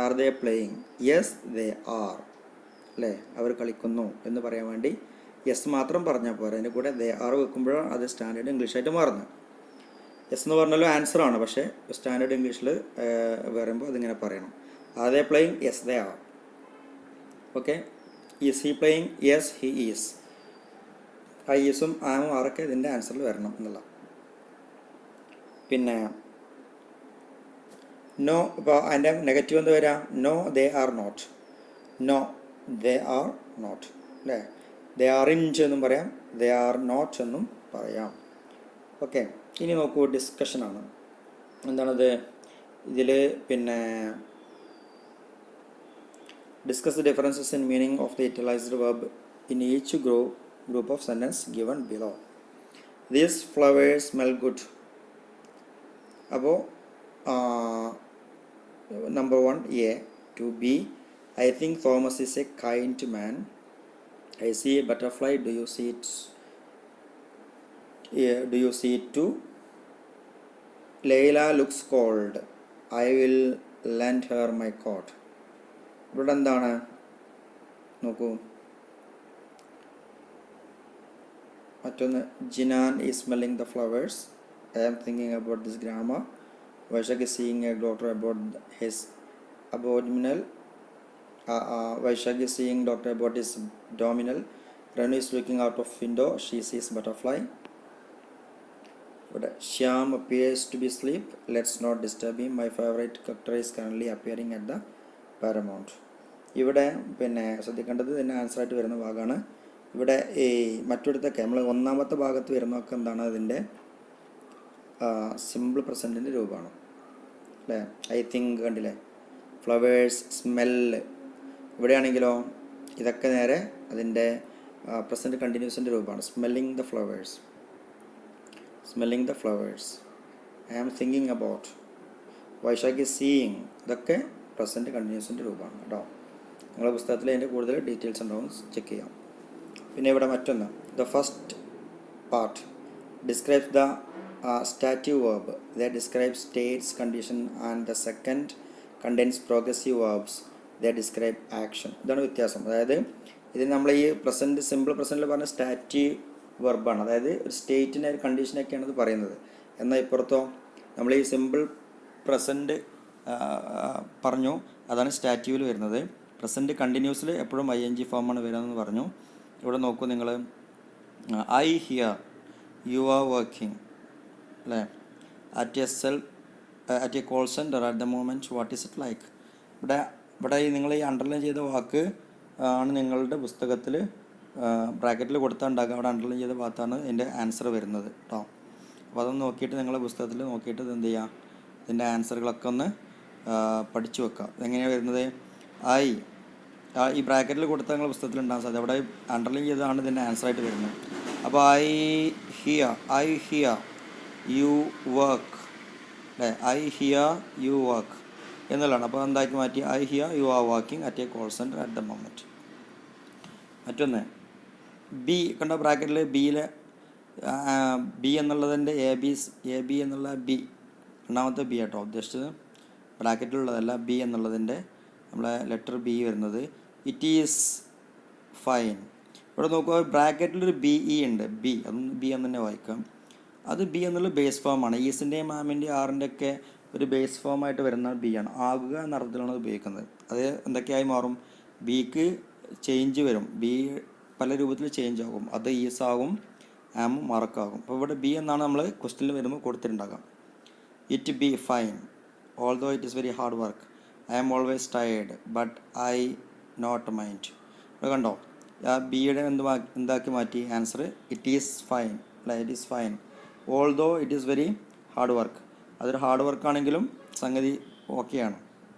R they playing, yes they R അല്ലേ, അവർ കളിക്കുന്നു എന്ന് പറയാൻ വേണ്ടി യെസ് മാത്രം പറഞ്ഞാൽ പോരാ, അതിൻ്റെ കൂടെ ദേ ആർ വെക്കുമ്പോഴാണ് അത് സ്റ്റാൻഡേർഡ് ഇംഗ്ലീഷായിട്ട് മാറുന്നത്. യെസ് എന്ന് പറഞ്ഞാലും ആൻസറാണ്, പക്ഷേ സ്റ്റാൻഡേർഡ് ഇംഗ്ലീഷിൽ വരുമ്പോൾ അതിങ്ങനെ പറയണം. Are they playing, yes they are. Okay, is he playing, yes he is. I ഈസും ആമും ആറൊക്കെ ഇതിൻ്റെ ആൻസറിൽ വരണം എന്നുള്ള. പിന്നെ നോ, ഇപ്പോൾ അതിൻ്റെ നെഗറ്റീവ് എന്ത് വരാം, no they are not, no they are not അല്ലേ. ദേ ആർ ഇഞ്ച് എന്നും പറയാം, ദേ ആർ നോട്ട് എന്നും പറയാം. ഓക്കെ, ഇനി നോക്കൂ, ഡിസ്കഷനാണ്. എന്താണത് ഇതിൽ, പിന്നെ discuss the differences in meaning of the italicised verb in each group group of sentence given below. These flowers smell good. അപ്പോൾ number 1 A. To B, I think Thomas is a kind man. I see a butterfly. Do you see it? Do you see it too? Leila looks cold. I will lend her my coat. ഇവിടെ എന്താണ് നോക്കൂ. മറ്റൊന്ന് Jinan is smelling the flowers. I am thinking about this grammar. Vaishakh is seeing a doctor about his abdominal. Vaishak is seeing doctor about his abdominal. Ranu is looking out of window. She sees butterfly. But Shyam appears to be asleep. Let's not disturb him. My favorite character is currently appearing at the Paramount. ഇവിടെ പിന്നെ ശ്രദ്ധിക്കേണ്ടത് ഇതിൻ്റെ ആൻസറായിട്ട് വരുന്ന ഭാഗമാണ്. ഇവിടെ ഈ മറ്റൊരുത്തൊക്കെ നമ്മൾ ഒന്നാമത്തെ ഭാഗത്ത് വരുന്നതൊക്കെ എന്താണ് അതിൻ്റെ സിമ്പിൾ പ്രസൻറ്റിൻ്റെ രൂപമാണ് അല്ലേ. ഐ തിങ്ക് കണ്ടില്ലേ, ഫ്ലവേഴ്സ്, സ്മെല്ല്. ഇവിടെയാണെങ്കിലോ ഇതൊക്കെ നേരെ അതിൻ്റെ പ്രസൻറ്റ് കണ്ടിന്യൂസിൻ്റെ രൂപമാണ്. Smelling the flowers, smelling the flowers. I am thinking about. Vaishakh is seeing. ഇതൊക്കെ പ്രസൻറ്റ് കണ്ടിന്യൂസിൻ്റെ രൂപമാണ് കേട്ടോ. നിങ്ങളുടെ പുസ്തകത്തിൽ അതിൻ്റെ കൂടുതൽ ഡീറ്റെയിൽസ് ഉണ്ടാവും, ചെക്ക് ചെയ്യാം. പിന്നെ ഇവിടെ മറ്റൊന്ന്, the first part describes the stative verb. The describe states condition and the second contains progressive verbs. The describe action. ഇതാണ് വ്യത്യാസം. അതായത് ഇത് നമ്മൾ ഈ പ്രസൻറ്റ് സിമ്പിൾ പ്രസൻറ്റിൽ പറഞ്ഞ സ്റ്റാറ്റീവ് വെർബാണ്, അതായത് ഒരു സ്റ്റേറ്റിൻ്റെ ഒരു കണ്ടീഷനൊക്കെയാണ് ഇത് പറയുന്നത്. എന്നാൽ ഇപ്പുറത്തോ നമ്മൾ ഈ സിമ്പിൾ പ്രസൻറ്റ് പറഞ്ഞു, അതാണ് സ്റ്റാറ്റീവിൽ വരുന്നത്. പ്രസൻറ്റ് കണ്ടിന്യൂസിൽ എപ്പോഴും ING ഫോമാണ് വരുന്നതെന്ന് പറഞ്ഞു. ഇവിടെ നോക്കൂ നിങ്ങൾ, I hear you are working അല്ലേ, at a call centre at the moment what is it like. ഇവിടെ നിങ്ങൾ ഈ അണ്ടർലൈൻ ചെയ്ത വാക്ക് ആണ് നിങ്ങളുടെ പുസ്തകത്തിൽ ബ്രാക്കറ്റിൽ കൊടുത്താൽ ഉണ്ടാക്കുക. അവിടെ അണ്ടർലൈൻ ചെയ്ത ഭാഗത്താണ് ഇതിൻ്റെ ആൻസർ വരുന്നത് കേട്ടോ. അപ്പോൾ അതൊന്ന് നോക്കിയിട്ട് നിങ്ങളുടെ പുസ്തകത്തിൽ നോക്കിയിട്ട് ഇത് എന്ത് ചെയ്യുക, ഇതിൻ്റെ ആൻസറുകളൊക്കെ ഒന്ന് പഠിച്ചു വെക്കുക. എങ്ങനെയാണ് വരുന്നത്? ഈ ബ്രാക്കറ്റിൽ കൊടുത്താൽ നിങ്ങളുടെ പുസ്തകത്തിൽ ഉണ്ടാകാൻ സാധ്യത. അവിടെ അണ്ടർലൈൻ ചെയ്തതാണ് ഇതിൻ്റെ ആൻസറായിട്ട് വരുന്നത്. അപ്പോൾ ഐ ഹിയർ യു വർക്ക് അല്ലേ, ഐ ഹിയർ യു വർക്ക് എന്നുള്ളതാണ്. അപ്പോൾ എന്താക്കി മാറ്റി, I hear you are working at a call centre at the moment. മറ്റൊന്ന് ബി കണ്ട ബ്രാക്കറ്റിൽ ബിയിലെ ബി എന്നുള്ളതിൻ്റെ എ ബി എന്നുള്ള ബി, രണ്ടാമത്തെ ബി ആട്ടോ ഉദ്ദേശിച്ചത്, ബ്രാക്കറ്റിലുള്ളതല്ല. ബി എന്നുള്ളതിൻ്റെ നമ്മളെ ലെറ്റർ ബി വരുന്നത് ഇറ്റ് ഈസ് ഫൈൻ. ഇവിടെ നോക്കുക, ബ്രാക്കറ്റിലൊരു BE ഉണ്ട്, ബി, അതൊന്ന് ബി എന്ന് തന്നെ വായിക്കാം. അത് ബി എന്നുള്ള ബേസ് ഫോമാണ്. ഈസിൻ്റെയും ആമിൻ്റെയും ആറിൻ്റെ ഒക്കെ ഒരു ബേസ് ഫോമായിട്ട് വരുന്ന ബി ആണ്. ആകുക എന്ന അർത്ഥത്തിലാണ് അത് ഉപയോഗിക്കുന്നത്. അത് എന്തൊക്കെയായി മാറും? ബിക്ക് ചേഞ്ച് വരും, ബി പല രൂപത്തിൽ ചേഞ്ച് ആകും. അത് ഈസ് ആകും, ആമും മാർക്കാകും. അപ്പോൾ ഇവിടെ ബി എന്നാണ് നമ്മൾ ക്വസ്റ്റ്യനിൽ വരുമ്പോൾ കൊടുത്തിട്ടുണ്ടാകാം. It be fine although it is very hard work. I am always tired but I not mind. ഇവിടെ കണ്ടോ, ആ ബിയുടെ എന്താക്കി മാറ്റി ആൻസർ ഇറ്റ് ഈസ് ഫൈൻ അല്ല, it is fine although it is very hard work. അതൊരു ഹാർഡ് വർക്കാണെങ്കിലും സംഗതി ഓക്കെയാണ്.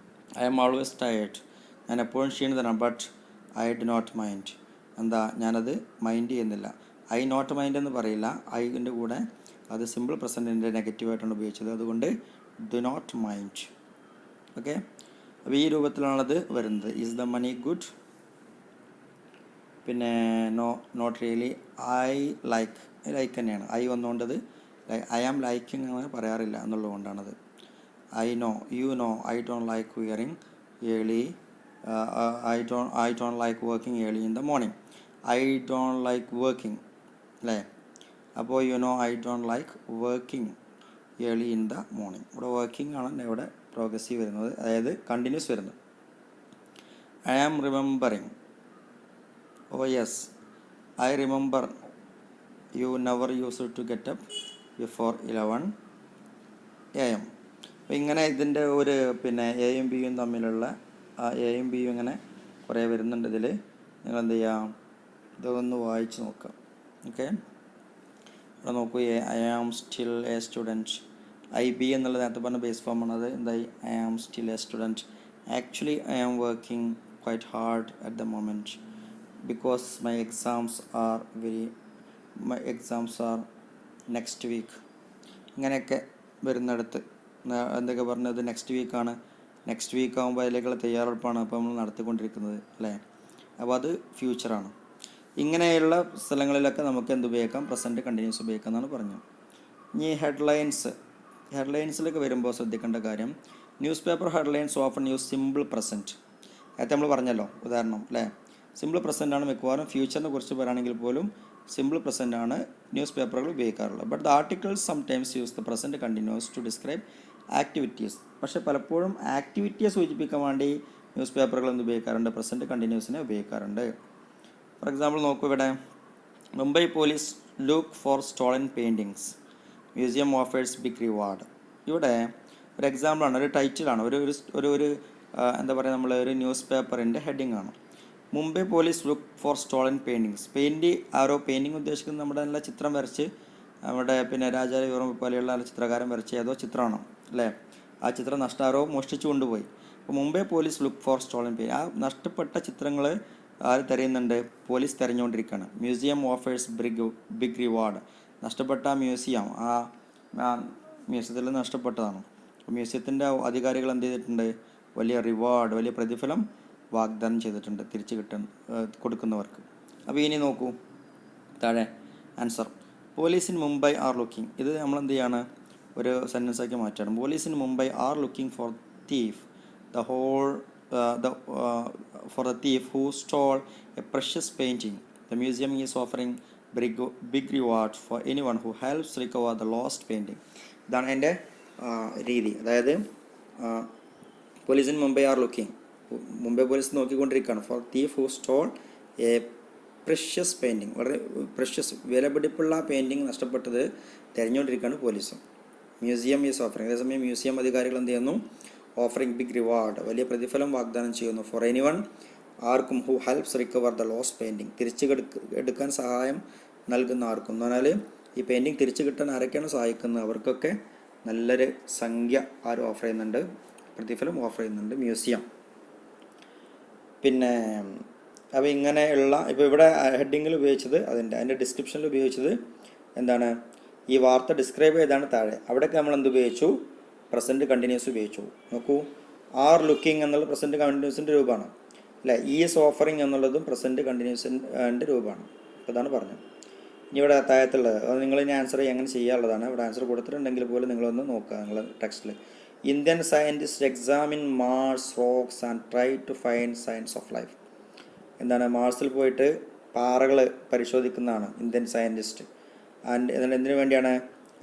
ഐ ആം ഓൾവേസ് ടയേർഡ്, ഞാൻ എപ്പോഴും ക്ഷീണിതനാണ്. But I do not mind, എന്താ ഞാനത് മൈൻഡ് ചെയ്യുന്നില്ല. ഐ നോട്ട് മൈൻഡ് എന്ന് പറയില്ല, ഐൻ്റെ കൂടെ അത് സിമ്പിൾ പ്രസൻറ്റിൻ്റെ നെഗറ്റീവായിട്ടാണ് ഉപയോഗിച്ചത്. അതുകൊണ്ട് ഡു നോട്ട് മൈൻഡ്. ഓക്കെ, അപ്പോൾ ഈ രൂപത്തിലാണത് വരുന്നത്. Is the money good? പിന്നെ നോട്ട് റിയലി. ഐ ലൈക്ക് തന്നെയാണ്, ഐ വന്നുകൊണ്ടത് ഐ ആം ലൈക്കിങ് അങ്ങനെ പറയാറില്ല എന്നുള്ളതുകൊണ്ടാണത്. I know, you know, I don't like hearing early, I don't like working early in the morning. I don't like working അല്ലേ. അപ്പോൾ you know I don't like working early in the morning. ഇവിടെ വർക്കിംഗ് ആണ് ഇവിടെ പ്രോഗ്രസീവ് വരുന്നത്, അതായത് കണ്ടിന്യൂസ് വരുന്നത്. I am remembering. Oh yes, I remember you never used to get up before 11 AM. അപ്പോൾ ഇങ്ങനെ ഇതിൻ്റെ ഒരു പിന്നെ എയും ബിയും തമ്മിലുള്ള എയും ബിയും ഇങ്ങനെ കുറേ വരുന്നുണ്ട് ഇതിൽ. നിങ്ങൾ എന്ത് ചെയ്യാം, ഇതൊന്ന് വായിച്ച് നോക്കാം. ഓക്കെ, ഇവിടെ നോക്കൂ. I am still a student. IB എന്നുള്ളത് നേരത്തെ പറഞ്ഞ ബേസ് ഫോമാണ്. അത് എന്തായി, I am still a student. Actually I am working quite hard at the moment. because my exams are next week. ഇങ്ങനെയൊക്കെ വരുന്നിടത്ത് എന്തൊക്കെ പറഞ്ഞത് നെക്സ്റ്റ് വീക്കാണ്. നെക്സ്റ്റ് വീക്ക് ആകുമ്പോൾ അതിലേക്കുള്ള തയ്യാറെടുപ്പാണ് അപ്പോൾ നമ്മൾ നടത്തിക്കൊണ്ടിരിക്കുന്നത് അല്ലേ. അപ്പോൾ അത് ഫ്യൂച്ചറാണ്. ഇങ്ങനെയുള്ള സ്ഥലങ്ങളിലൊക്കെ നമുക്ക് എന്ത് ഉപയോഗിക്കാം, പ്രസൻറ്റ് കണ്ടിന്യൂസ് ഉപയോഗിക്കാം എന്നാണ് പറഞ്ഞത്. ഇനി ഹെഡ്ലൈൻസിലേക്ക് വരുമ്പോൾ ശ്രദ്ധിക്കേണ്ട കാര്യം, news paper headlines often use simple present. നേരത്തെ നമ്മൾ പറഞ്ഞല്ലോ ഉദാഹരണം അല്ലേ. സിമ്പിൾ പ്രസൻ്റ് ആണ് മിക്കവാറും ഫ്യൂച്ചറിനെ കുറിച്ച് പറയുകയാണെങ്കിൽ പോലും സിമ്പിൾ പ്രസൻ്റ് ആണ് ന്യൂസ് പേപ്പറുകൾ ഉപയോഗിക്കാറുള്ളത്. But the articles sometimes use the present continuous to describe activities. പക്ഷേ പലപ്പോഴും ആക്ടിവിറ്റിയെ സൂചിപ്പിക്കാൻ വേണ്ടി ന്യൂസ് പേപ്പറുകൾ എന്ത് ഉപയോഗിക്കാറുണ്ട്, പ്രസൻറ്റ് കണ്ടിന്യൂസിനെ ഉപയോഗിക്കാറുണ്ട്. ഫോർ എക്സാമ്പിൾ നോക്കൂ, ഇവിടെ Mumbai police look for stolen paintings, museum offers big reward. ഇവിടെ ഒരു എക്സാമ്പിളാണ്, ഒരു ടൈറ്റിലാണ്, ഒരു എന്താ പറയുക, നമ്മൾ ഒരു ന്യൂസ് പേപ്പറിൻ്റെ ഹെഡിങ് ആണ്. Mumbai police look for stolen paintings. Arrow painting ഉദ്ദേശിക്കുന്നത് നമ്മുടെ നല്ല ചിത്രം വരച്ച് നമ്മുടെ പിന്നെ രാജാരവിവർമ്മ പോലെയുള്ള ചിത്രകാരൻ വരച്ച ഏതോ ചിത്രമാണ് അല്ലേ. ആ ചിത്രം ആരോ മോഷ്ടിച്ചു കൊണ്ടുപോയി. അപ്പോൾ Mumbai police look for stolen painting. ആ നഷ്ടപ്പെട്ട ചിത്രങ്ങൾ ആര് തിരയുന്നുണ്ട്, പോലീസ് തിരഞ്ഞുകൊണ്ടിരിക്കുകയാണ്. Museum offers big reward. നഷ്ടപ്പെട്ട മ്യൂസിയം, ആ മ്യൂസിയത്തിൽ നഷ്ടപ്പെട്ടതാണ്. മ്യൂസിയത്തിൻ്റെ അധികാരികൾ എന്ത് ചെയ്തിട്ടുണ്ട്, വലിയ റിവാർഡ്, വലിയ പ്രതിഫലം വാഗ്ദാനം ചെയ്തിട്ടുണ്ട് തിരിച്ചു കൊടുക്കുന്നവർക്ക്. അപ്പോൾ ഇനി നോക്കൂ താഴെ answer. Police in Mumbai are looking. ഇത് നമ്മൾ എന്ത് ചെയ്യാണ്, ഒരു സെൻറ്റൻസാക്കി മാറ്റാണ്. Police in Mumbai are looking for thief for the thief who stole a precious painting. The museum is offering big reward for anyone who helps recover the lost painting. ഇതാണ് എൻ്റെ രീതി. അതായത് police in Mumbai are looking, Mumbai police നോക്കിക്കൊണ്ടിരിക്കുകയാണ്. For thief who stole a precious painting, വളരെ പ്രഷ്യസ് വിലപിടിപ്പുള്ള പെയിൻറ്റിങ് നഷ്ടപ്പെട്ടത് തിരഞ്ഞുകൊണ്ടിരിക്കുകയാണ് പോലീസും. മ്യൂസിയം ഈസ് ഓഫറിങ്, അതേസമയം മ്യൂസിയം അധികാരികൾ എന്ത് ചെയ്യുന്നു, ഓഫറിങ് ബിഗ് റിവാർഡ്, വലിയ പ്രതിഫലം വാഗ്ദാനം ചെയ്യുന്നു. ഫോർ എനിവൺ, ആർക്കും, who helps recover the lost painting, എടുക്കാൻ സഹായം നൽകുന്ന ആർക്കും. എന്ന് പറഞ്ഞാൽ ഈ പെയിൻറ്റിങ് തിരിച്ചു കിട്ടാൻ ആരൊക്കെയാണ് സഹായിക്കുന്നത്, അവർക്കൊക്കെ നല്ലൊരു സംഖ്യ ആരും ഓഫർ ചെയ്യുന്നുണ്ട്, പ്രതിഫലം ഓഫർ ചെയ്യുന്നുണ്ട് മ്യൂസിയം. പിന്നെ അപ്പോൾ ഇങ്ങനെയുള്ള, ഇപ്പോൾ ഇവിടെ ഹെഡിങ്ങിൽ ഉപയോഗിച്ചത് അതിൻ്റെ ഡിസ്ക്രിപ്ഷനിൽ ഉപയോഗിച്ചത് എന്താണ്, ഈ വാർത്ത ഡിസ്ക്രൈബ് ചെയ്താണ് താഴെ. അവിടെയൊക്കെ നമ്മൾ എന്ത് ഉപയോഗിച്ചു, പ്രസൻറ്റ് കണ്ടിന്യൂസ് ഉപയോഗിച്ചു. നോക്കൂ, ആർ ലുക്കിംഗ് എന്നുള്ളത് പ്രസൻറ്റ് കണ്ടിന്യൂസിൻ്റെ രൂപമാണ് അല്ലേ. ഈസ് ഓഫറിങ് എന്നുള്ളതും പ്രസൻറ്റ് കണ്ടിന്യൂസിൻ്റെ രൂപമാണ്. അപ്പോൾ അതാണ് പറഞ്ഞത്. ഇനി ഇവിടെ താഴത്തുള്ളത് അത് നിങ്ങൾ ഇനി ആൻസർ എങ്ങനെ ചെയ്യാനുള്ളതാണ്. ഇവിടെ ആൻസർ കൊടുത്തിട്ടുണ്ടെങ്കിൽ പോലും നിങ്ങളൊന്ന് നോക്കുക നിങ്ങൾ ടെക്സ്റ്റിൽ. Indian scientist examine Mars rocks and try to find science of life. എന്താണ്, മാർസിൽ പോയിട്ട് പാറകൾ പരിശോധിക്കുന്നതാണ് ഇന്ത്യൻ സയൻറ്റിസ്റ്റ്. ആൻഡ് എന്തിനു വേണ്ടിയാണ്,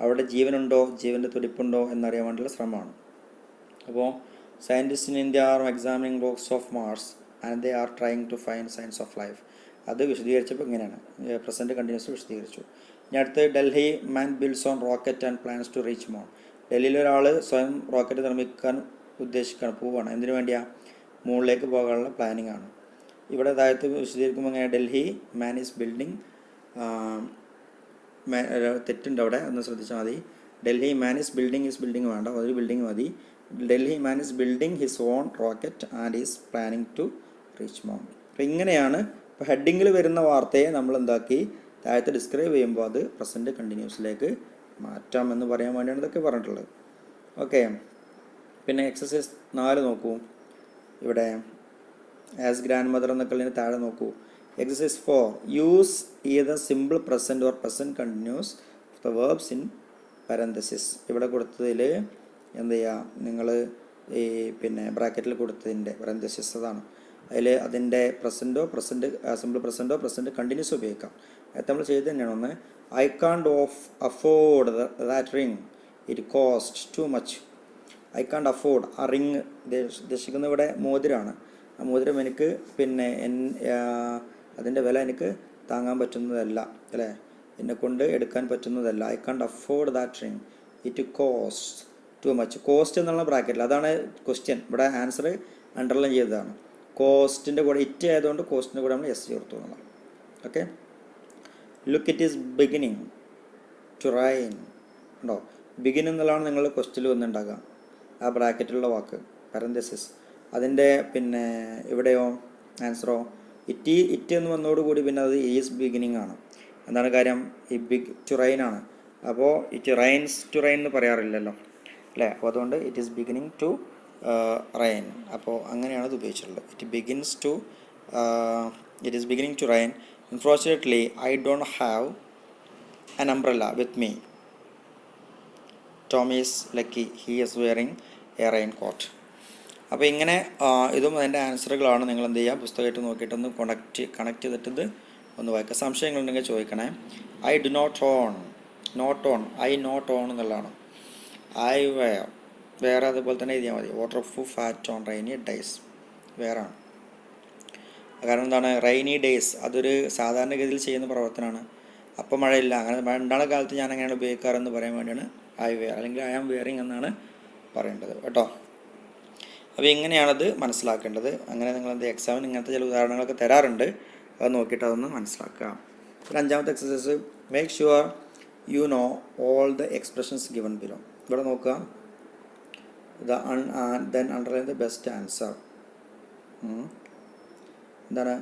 അവിടെ ജീവനുണ്ടോ, ജീവൻ്റെ തുടിപ്പുണ്ടോ എന്നറിയാൻ വേണ്ടിയുള്ള ശ്രമമാണ്. അപ്പോൾ scientist in India are examining rocks of Mars and they are trying to find science of life. അത് വിശദീകരിച്ചപ്പോൾ ഇങ്ങനെയാണ്, പ്രസൻറ്റ് കണ്ടിന്യൂസ് വിശദീകരിച്ചു. ഇനി അടുത്ത്, Delhi man builds own rocket and plans to reach moon. ഡൽഹിയിൽ ഒരാൾ സ്വയം റോക്കറ്റ് നിർമ്മിക്കാൻ പോവുകയാണ്. എന്തിനു വേണ്ടിയാണ്, മൂണിലേക്ക് പോകാനുള്ള പ്ലാനിങ് ആണ്. ഇവിടെ താഴത്ത് വിശദീകരിക്കുമ്പോൾ ഇങ്ങനെ, ഡൽഹി മാൻ ഈസ് ബിൽഡിങ്, തെറ്റുണ്ട് അവിടെ, ഒന്ന് ശ്രദ്ധിച്ചാൽ മതി. ഡൽഹി മാൻ ഈസ് ബിൽഡിങ് വേണ്ട, ഒരു ബിൽഡിങ് മതി. Delhi man is building his own rocket and is planning to reach moon. അപ്പോൾ ഇങ്ങനെയാണ് ഇപ്പോൾ ഹെഡിങ്ങിൽ വരുന്ന വാർത്തയെ നമ്മൾ എന്താക്കി താഴത്ത് ഡിസ്ക്രൈബ് ചെയ്യുമ്പോൾ അത് പ്രസൻറ്റ് കണ്ടിന്യൂസിലേക്ക് മാറ്റാം എന്ന് പറയാൻ വേണ്ടിയാണ് ഇതൊക്കെ പറഞ്ഞിട്ടുള്ളത്. ഓക്കെ, പിന്നെ എക്സസൈസ് 4 നോക്കൂ. ഇവിടെ ആസ് ഗ്രാൻഡ് മദർ എന്നൊക്കെ ഉള്ളതിന് താഴെ നോക്കൂ. Exercise 4, use either simple present or present continuous the verbs in parenthesis. ഇവിടെ കൊടുത്തതിൽ എന്ത് ചെയ്യുക, നിങ്ങൾ ഈ പിന്നെ ബ്രാക്കറ്റിൽ കൊടുത്തതിൻ്റെ പാരന്തസിസ് അതാണ്. അതിൽ അതിൻ്റെ സിമ്പിൾ പ്രസൻറ്റോ പ്രസൻറ്റ് കണ്ടിന്യൂസ് ഉപയോഗിക്കാം. അത് നമ്മൾ ചെയ്ത് തന്നെയാണ്. ഒന്ന്, I can't afford that ring, it cost too much. I can't afford, ആ റിങ് ഉദ്ദേശിക്കുന്നത് ഇവിടെ മോതിരമാണ്. ആ മോതിരം എനിക്ക് പിന്നെ അതിൻ്റെ വില എനിക്ക് താങ്ങാൻ പറ്റുന്നതല്ല അല്ലേ, എന്നെക്കൊണ്ട് എടുക്കാൻ പറ്റുന്നതല്ല. I can't afford that ring, it cost too much. Cost എന്നുള്ള ബ്രാക്കറ്റിൽ, അതാണ് ക്വസ്റ്റ്യൻ. ഇവിടെ ആൻസർ അണ്ടർലൈൻ ചെയ്തതാണ്. കോസ്റ്റിൻ്റെ കൂടെ ഇറ്റ് ആയതുകൊണ്ട് കോസ്റ്റിൻ്റെ കൂടെ നമ്മൾ എസ് ചേർത്തു എന്നുള്ളതാണ്. Okay, look it is beginning to rain. ഉണ്ടോ, ബിഗിൻ എന്നുള്ളതാണ് നിങ്ങൾ ക്വസ്റ്റ്യനിൽ വന്നുണ്ടാകുക. ആ ബ്രാക്കറ്റിലുള്ള വാക്ക് പാരന്തസിസ്. അതിൻ്റെ പിന്നെ ഇവിടെയോ ആൻസറോ ഇറ്റ് എന്ന് വന്നതോടുകൂടി പിന്നെ അത് ഈസ് ബിഗിനിങ് ആണ്. എന്താണ് കാര്യം? ഈ ബിഗ് ടു റൈൻ ആണ്. അപ്പോൾ ഇറ്റ് റൈൻസ് ടു റൈൻ എന്ന് പറയാറില്ലല്ലോ അല്ലേ? അപ്പോൾ അതുകൊണ്ട് it is beginning to rain. അപ്പോൾ അങ്ങനെയാണ് ഇത് ഉപയോഗിച്ചിട്ടുള്ളത്. It is beginning to rain. Unfortunately I don't have an umbrella with me. Tom is lucky he is wearing a raincoat. അപ്പോൾ ഇങ്ങനെ ഇതും അതിൻ്റെ ആൻസറുകളാണ്. നിങ്ങൾ എന്ത് ചെയ്യുക, പുസ്തകമായിട്ട് നോക്കിയിട്ടൊന്ന് കണക്ട് ചെയ്തിട്ടത് ഒന്ന് വായിക്കുക. സംശയങ്ങളുണ്ടെങ്കിൽ ചോദിക്കണേ. I do not own I not own എന്നുള്ളതാണ്. ഐ വേറെ അതുപോലെ തന്നെ എഴുതിയാൽ മതി. Water proof fat on rainy days വേറാണ്. കാരണം എന്താണ്? റൈനി ഡേയ്സ് അതൊരു സാധാരണഗതിയിൽ ചെയ്യുന്ന പ്രവർത്തനമാണ്. അപ്പോൾ മഴയില്ല, അങ്ങനെ മഴ ഉണ്ടാകുന്ന കാലത്ത് ഞാൻ അങ്ങനെയാണ് ഉപയോഗിക്കാറെന്ന് പറയാൻ വേണ്ടിയാണ് ഐ വെയർ അല്ലെങ്കിൽ ഐ ആം വെയറിങ് എന്നാണ് പറയേണ്ടത് കേട്ടോ. അപ്പോൾ ഇങ്ങനെയാണത് മനസ്സിലാക്കേണ്ടത്. അങ്ങനെ നിങ്ങൾ എക്സാമിന് ഇങ്ങനത്തെ ചില ഉദാഹരണങ്ങളൊക്കെ തരാറുണ്ട്, അത് നോക്കിയിട്ട് അതൊന്ന് മനസ്സിലാക്കുക. പിന്നെ അഞ്ചാമത്തെ exercise, make sure you know all the expressions given below. ഇവിടെ നോക്കുക, then underline the best answer. എന്താണ്?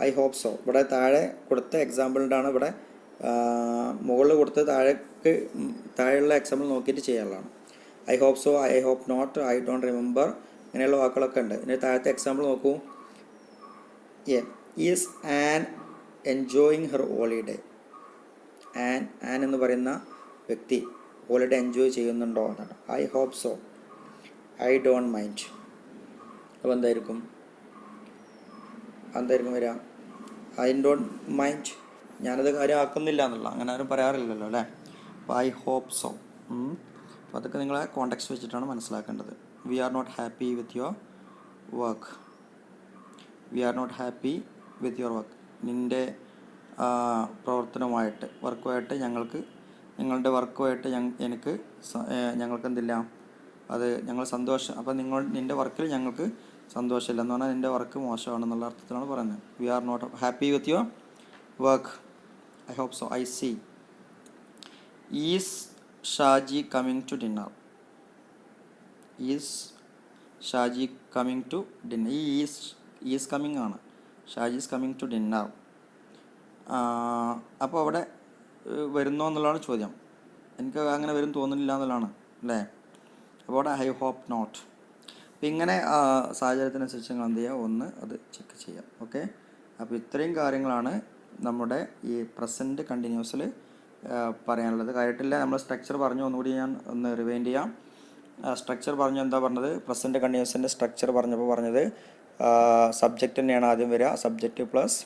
I hope so. ഇവിടെ താഴെ കൊടുത്ത എക്സാമ്പിളിൻ്റെയാണ് ഇവിടെ മുകളിൽ കൊടുത്ത് താഴെയുള്ള എക്സാമ്പിൾ നോക്കിയിട്ട് ചെയ്യാനുള്ളതാണ്. I hope so, I hope not, I don't remember, ഇങ്ങനെയുള്ള വാക്കുകളൊക്കെ ഉണ്ട്. ഇനി താഴത്തെ എക്സാമ്പിൾ നോക്കൂ. Is Ann enjoying her holiday. Ann എന്ന് പറയുന്ന വ്യക്തി ഹോളിഡേ എൻജോയ് ചെയ്യുന്നുണ്ടോ എന്നാണ്. I hope so, I don't mind. അപ്പോൾ എന്തായിരിക്കും വരിക? ഐ ഡോണ്ട് മൈൻഡ്, ഞാനത് കാര്യമാക്കുന്നില്ല എന്നുള്ള, അങ്ങനെ ആരും പറയാറില്ലല്ലോ അല്ലേ? അപ്പോൾ ഐ ഹോപ്പ് സോ. അപ്പോൾ അതൊക്കെ നിങ്ങളെ കോണ്ടെക്സ്റ്റ് വെച്ചിട്ടാണ് മനസ്സിലാക്കേണ്ടത്. We are not happy with your work. നിൻ്റെ പ്രവർത്തനവുമായിട്ട്, നിങ്ങളുടെ വർക്കുമായിട്ട് ഞങ്ങൾക്ക് എന്തില്ല, അത് ഞങ്ങൾ സന്തോഷം. അപ്പോൾ നിൻ്റെ വർക്കിൽ ഞങ്ങൾക്ക് സന്തോഷമില്ല എന്ന് പറഞ്ഞാൽ നിൻ്റെ വർക്ക് മോശമാണെന്നുള്ള അർത്ഥത്തിലാണ് പറയുന്നത്. We are not happy with your work. I hope so. I see. Is Shaji coming to dinner? Is Shaji coming to dinner? He is coming ആണ്. Shaji is coming to dinner. അപ്പോൾ അവിടെ വരുന്നോ എന്നുള്ളതാണ് ചോദ്യം. എനിക്ക് അങ്ങനെ വരും തോന്നുന്നില്ല എന്നുള്ളതാണ് അല്ലേ? അപ്പോൾ അവിടെ ഐ ഹോപ്പ് നോട്ട്. അപ്പോൾ ഇങ്ങനെ സാഹചര്യത്തിനനുസരിച്ച് നിങ്ങൾ എന്ത് ചെയ്യുക, ഒന്ന് അത് ചെക്ക് ചെയ്യാം. ഓക്കെ. അപ്പോൾ ഇത്രയും കാര്യങ്ങളാണ് നമ്മുടെ ഈ പ്രസൻറ്റ് കണ്ടിന്യൂസിൽ പറയാനുള്ളത്. കാര്യമായിട്ടില്ല. നമ്മൾ സ്ട്രക്ചർ പറഞ്ഞു, ഒന്നുകൂടി ഞാൻ ഒന്ന് റിവൈൻഡ് ചെയ്യാം. സ്ട്രക്ചർ പറഞ്ഞു, എന്താ പറഞ്ഞത്? പ്രസൻറ്റ് കണ്ടിന്യൂസിൻ്റെ സ്ട്രക്ചർ പറഞ്ഞത് സബ്ജക്റ്റ് തന്നെയാണ് ആദ്യം വരിക. സബ്ജക്റ്റ് പ്ലസ്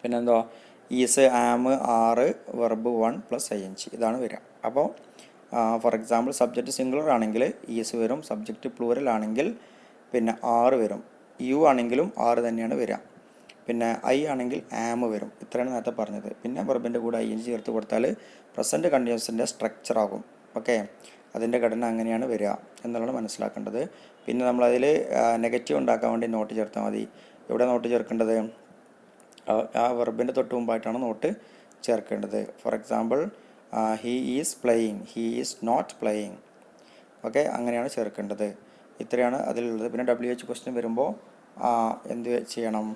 പിന്നെന്തോ ഈസ്, ആം, ആറ്, വെർബ് 1 + ing, ഇതാണ് വരിക. അപ്പോൾ ഫോർ എക്സാമ്പിൾ സബ്ജക്റ്റ് സിംഗുലർ ആണെങ്കിൽ ഈസ് വരും, സബ്ജക്റ്റ് പ്ലൂറൽ ആണെങ്കിൽ പിന്നെ ആറ് വരും, യു ആണെങ്കിലും ആറ് തന്നെയാണ് വരിക, പിന്നെ ഐ ആണെങ്കിൽ ആം വരും. ഇത്രയാണ് നേരത്തെ പറഞ്ഞത്. പിന്നെ വെർബിൻ്റെ കൂടെ ing ചേർത്ത് കൊടുത്താൽ പ്രസൻറ്റ് കണ്ടിന്യൂസിൻ്റെ സ്ട്രക്ചർ ആകും. ഓക്കെ, അതിൻ്റെ ഘടന അങ്ങനെയാണ് വരിക എന്നുള്ളത് മനസ്സിലാക്കേണ്ടത്. പിന്നെ നമ്മളതിൽ നെഗറ്റീവ് ഉണ്ടാക്കാൻ വേണ്ടി നോട്ട് ചേർത്താൽ മതി. എവിടെ നോട്ട് ചേർക്കേണ്ടത്? ആ വെർബിൻ്റെ തൊട്ട് മുമ്പായിട്ടാണ് നോട്ട് ചേർക്കേണ്ടത്. For example he is playing, he is not playing. Okay, അങ്ങനെയാണ് ചേർക്കേണ്ടത്. ഇത്രയാണ് അതിലുള്ളത്. പിന്നെ WH ക്വസ്റ്റ്യൻ വരുമ്പോൾ എന്ത് ചെയ്യണം?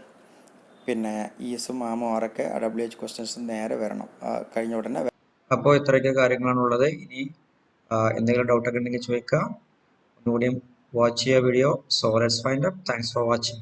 പിന്നെ ഈസും ആമും ആറൊക്കെ WH ക്വസ്റ്റ്യൻസ് നേരെ വരണം, കഴിഞ്ഞ ഉടനെ. അപ്പോൾ ഇത്രയൊക്കെ കാര്യങ്ങളാണുള്ളത്. ഇനി എന്തെങ്കിലും ഡൗട്ടൊക്കെ ഉണ്ടെങ്കിൽ ചോദിക്കുക. ഒന്നുകൂടിയും വാച്ച് ചെയ്യുക video. So let's find up. Thanks for watching.